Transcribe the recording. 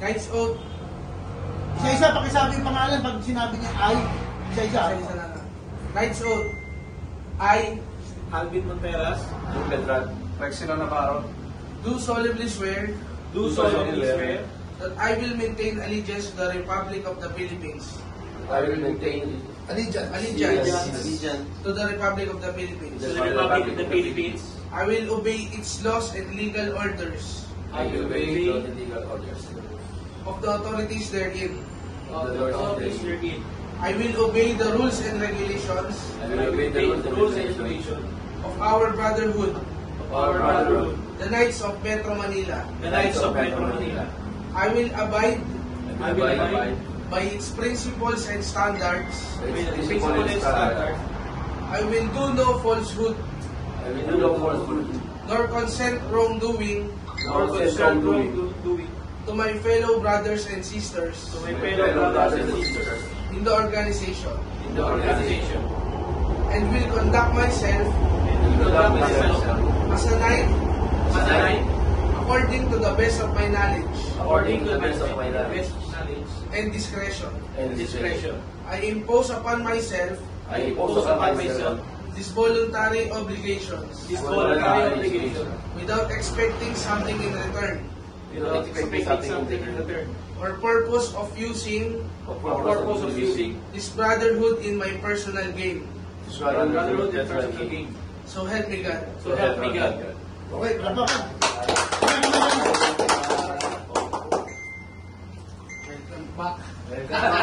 Knight's Oath. Isa-isa, pakisabi yung pangalan pag sinabi niya ay. Isa-isa. Isa lang. Knight's Oath. I, Alvin Monteras, Pedran, Rexino Navarro, do solemnly swear do solemnly swear that I will maintain allegiance to the Republic of the Philippines. I will maintain Allegiance. Allegiance to the Republic of the Philippines. to the Republic of the Philippines. I will obey its laws and legal orders I will obey the legal orders of the authorities therein. of the authorities. I will obey the rules and regulations I will obey the rules and regulations of our brotherhood, of our brotherhood, the Knights of Metro Manila. The Knights of Metro Manila. I will abide I will abide by its principles and standards. by With its the principles and standards. I will do no falsehood, I will do no falsehood, nor consent wrongdoing nor consent wrongdoing doing to my fellow brothers and sisters to my fellow brothers and sisters in the organization, in the organization, and will conduct myself and to conduct myself as a knight as a knight according to the best of my knowledge according to the best of my knowledge knowledge and discretion. and discretion. I impose upon myself I impose upon myself these voluntary obligations this voluntary obligation without expecting something in return without expecting something in return or purpose of using for purpose of using this brotherhood in my personal gain. this brotherhood and brotherhood personal gain. So help me God. So help me God. Okay, lampakan. Welcome back. Welcome.